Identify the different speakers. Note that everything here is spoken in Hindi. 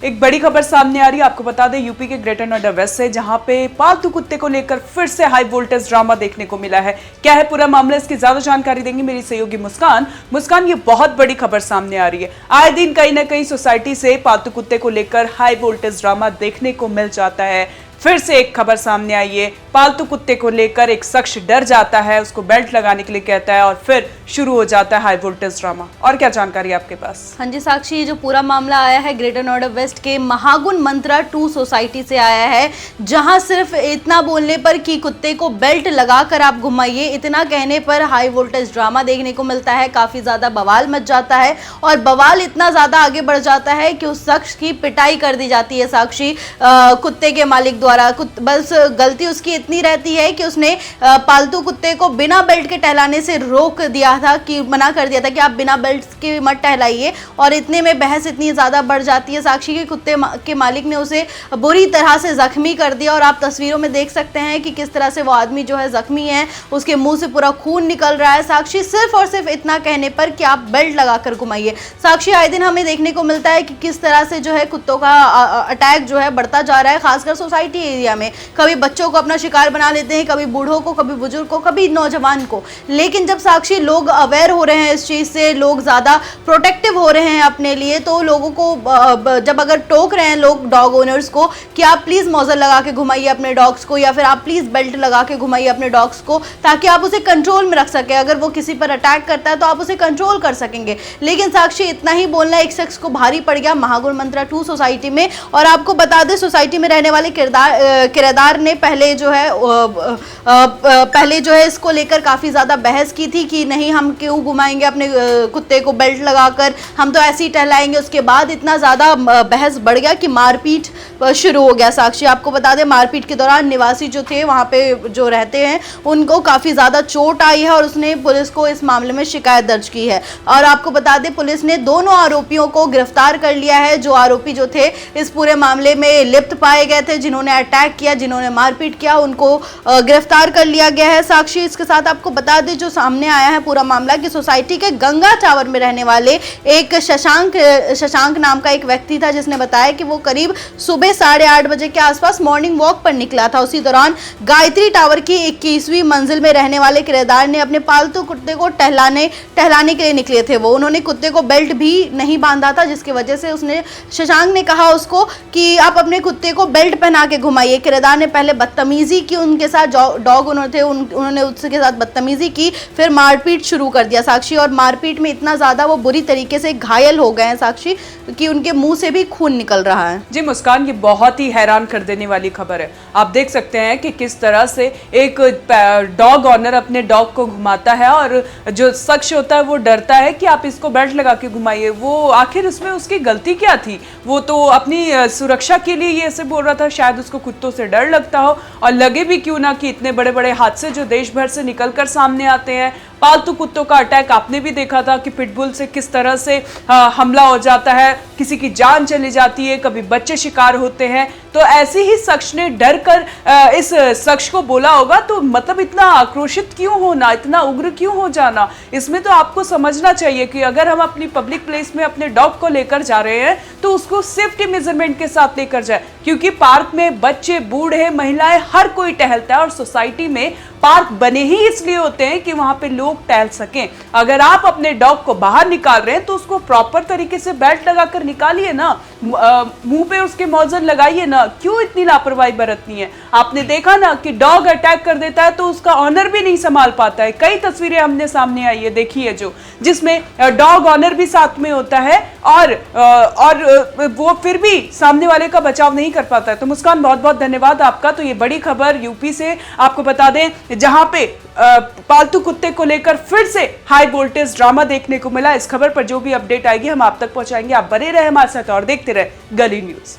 Speaker 1: एक बड़ी खबर सामने आ रही है। आपको बता दें यूपी के ग्रेटर नोएडा वेस्ट से, जहां पे पालतू कुत्ते को लेकर फिर से हाई वोल्टेज ड्रामा देखने को मिला है। क्या है पूरा मामला, इसकी ज्यादा जानकारी देंगी मेरी सहयोगी मुस्कान। ये बहुत बड़ी खबर सामने आ रही है। आए दिन कहीं ना कहीं सोसाइटी से पालतू कुत्ते को लेकर हाई वोल्टेज ड्रामा देखने को मिल जाता है। फिर से एक खबर सामने आई है, पालतू कुत्ते को लेकर एक शख्स डर जाता है, उसको बेल्ट लगाने के लिए कहता है और फिर शुरू हो जाता है हाई वोल्टेज ड्रामा। और क्या जानकारी आपके पास?
Speaker 2: हाँ जी साक्षी, ये जो पूरा मामला आया है ग्रेटर नोएडा वेस्ट के महागुण मंत्रा 2 सोसाइटी से आया है, जहां सिर्फ इतना बोलने पर कि कुत्ते को बेल्ट लगाकर आप घुमाइए, इतना कहने पर हाई वोल्टेज ड्रामा देखने को मिलता है। काफी ज्यादा बवाल मच जाता है और बवाल इतना ज्यादा आगे बढ़ जाता है कि उस शख्स की पिटाई कर दी जाती है साक्षी कुत्ते के मालिक द्वारा। बस गलती उसकी इतनी रहती है कि उसने पालतू कुत्ते को बिना बेल्ट के टहलाने से रोक दिया था, कि मना कर दिया था कि आप बिना बेल्ट के मत टहलाइए, और इतने में बहस इतनी ज़्यादा बढ़ जाती है साक्षी के कुत्ते के मालिक ने उसे बुरी तरह से जख्मी कर दिया। और आप तस्वीरों में देख सकते हैं कि किस तरह से वो आदमी जो है जख्मी है, उसके मुंह से पूरा खून निकल रहा है साक्षी, सिर्फ और सिर्फ इतना कहने पर कि आप बेल्ट लगाकर घुमाइए। साक्षी, आए दिन हमें देखने को मिलता है कि किस तरह से जो है कुत्तों का अटैक जो है बढ़ता जा रहा है, खासकर सोसाइटी एरिया में। कभी बच्चों को अपना शिकार बना लेते हैं, कभी बूढ़ों को, कभी बुजुर्ग को, कभी नौजवान को। लेकिन जब साक्षी लोग अवेयर हो रहे हैं इस चीज से, लोग ज्यादा प्रोटेक्टिव हो रहे हैं अपने लिए, तो लोगों को जब अगर टोक रहे हैं लोग डॉग ओनर्स को कि आप प्लीज मौजर लगा के घुमाइए अपने डॉग्स को, या फिर आप प्लीज बेल्ट लगा के घुमाइए अपने डॉग्स को, ताकि आप उसे कंट्रोल में रख सके। अगर वो किसी पर अटैक करता है तो आप उसे कंट्रोल कर सकेंगे। लेकिन साक्षी, इतना ही बोलना एक शख्स को भारी पड़ गया महागुण मंत्रा 2 सोसाइटी में। और आपको बता दें, सोसाइटी में रहने वाले किराएदार ने पहले जो है इसको लेकर काफी ज्यादा बहस की थी कि नहीं, हम क्यों घुमाएंगे अपने कुत्ते को बेल्ट लगाकर, हम तो ऐसे ही टहलाएंगे। उसके बाद इतना ज्यादा बहस बढ़ गया कि मारपीट शुरू हो गया साक्षी। आपको बता दें, मारपीट के दौरान निवासी जो थे वहां पे जो रहते हैं, उनको काफी ज्यादा चोट आई है और उसने पुलिस को इस मामले में शिकायत दर्ज की है। और आपको बता दें, पुलिस ने दोनों आरोपियों को गिरफ्तार कर लिया है। जो आरोपी जो थे इस पूरे मामले में लिप्त पाए गए थे, जिन्होंने अटैक किया, जिन्होंने मारपीट किया, उनको गिरफ्तार कर लिया गया है साक्षी। इसके साथ आपको बता दें, जो सामने आया है पूरा मामला कि सोसाइटी के गंगा टावर में रहने वाले एक शशांक नाम का एक व्यक्ति था, जिसने बताया कि वो करीब सुबह 8:30 बजे के आसपास मॉर्निंग वॉक पर निकला था। उसी दौरान गायत्री टावर की 21वीं मंजिल में रहने वाले किराएदार ने अपने पालतू कुत्ते को टहलाने के लिए निकले थे। वो उन्होंने कुत्ते को बेल्ट भी नहीं बांधा था, जिसकी वजह से शशांक ने कहा उसको कि आप अपने कुत्ते को बेल्ट पहना के घुमाइए। किराएदार ने पहले बदतमीजी की उनके साथ, डॉग उन्होंने उसके साथ बदतमीजी की, फिर मारपीट शुरू कर दिया साक्षी। और मारपीट में इतना ज्यादा वो बुरी तरीके से घायल हो गए हैं साक्षी कि उनके मुंह से भी खून निकल रहा है।
Speaker 1: जी मुस्कान, ये बहुत ही हैरान कर देने वाली खबर है। आप देख सकते हैं कि किस तरह से एक डॉग ऑनर अपने डॉग को घुमाता है और जो शख्स होता है वो डरता है कि आप इसको बेल्ट लगा के घुमाइए। वो आखिर उसमें उसकी गलती क्या थी? वो तो अपनी सुरक्षा के लिए ये ऐसे बोल रहा था, शायद उसको कुत्तों से डर लगता हो। और लगे भी क्यों ना कि इतने बड़े बड़े हादसे जो देश भर से निकलकर सामने आते हैं, पालतू कुत्तों का अटैक आपने भी देखा था कि पिटबुल से किस तरह से हमला हो जाता है, किसी की जान चली जाती है, कभी बच्चे शिकार होते हैं। तो ऐसे ही शख्स ने डर कर इस शख्स को बोला होगा, तो मतलब इतना आक्रोशित क्यों होना, इतना उग्र क्यों हो जाना? इसमें तो आपको समझना चाहिए कि अगर हम अपनी पब्लिक प्लेस में अपने डॉग को लेकर जा रहे हैं तो उसको सेफ्टी मेजरमेंट के साथ लेकर जाए, क्योंकि पार्क में बच्चे, बूढ़े, महिलाएं, हर कोई टहलता है। और सोसाइटी में पार्क बने ही इसलिए होते हैं कि वहां पे लोग टहल सकें। अगर आप अपने डॉग को बाहर निकाल रहे हैं तो उसको प्रॉपर तरीके से बेल्ट लगाकर निकालिए ना, मुंह पे उसके मौजर लगाइए ना। क्यों इतनी लापरवाही बरतनी है? आपने देखा ना कि डॉग अटैक कर देता है तो उसका ऑनर भी नहीं संभाल पाता है। कई तस्वीरें हमने सामने आई है, देखिए, जिसमें डॉग ऑनर भी साथ में होता है और वो फिर भी सामने वाले का बचाव नहीं कर पाता है। तो मुस्कान, बहुत बहुत धन्यवाद आपका। तो ये बड़ी खबर यूपी से आपको बता दें, जहां पे पालतू कुत्ते को लेकर फिर से हाई वोल्टेज ड्रामा देखने को मिला। इस खबर पर जो भी अपडेट आएगी हम आप तक पहुंचाएंगे। आप बने रहे हमारे साथ और देखते रहे गली न्यूज।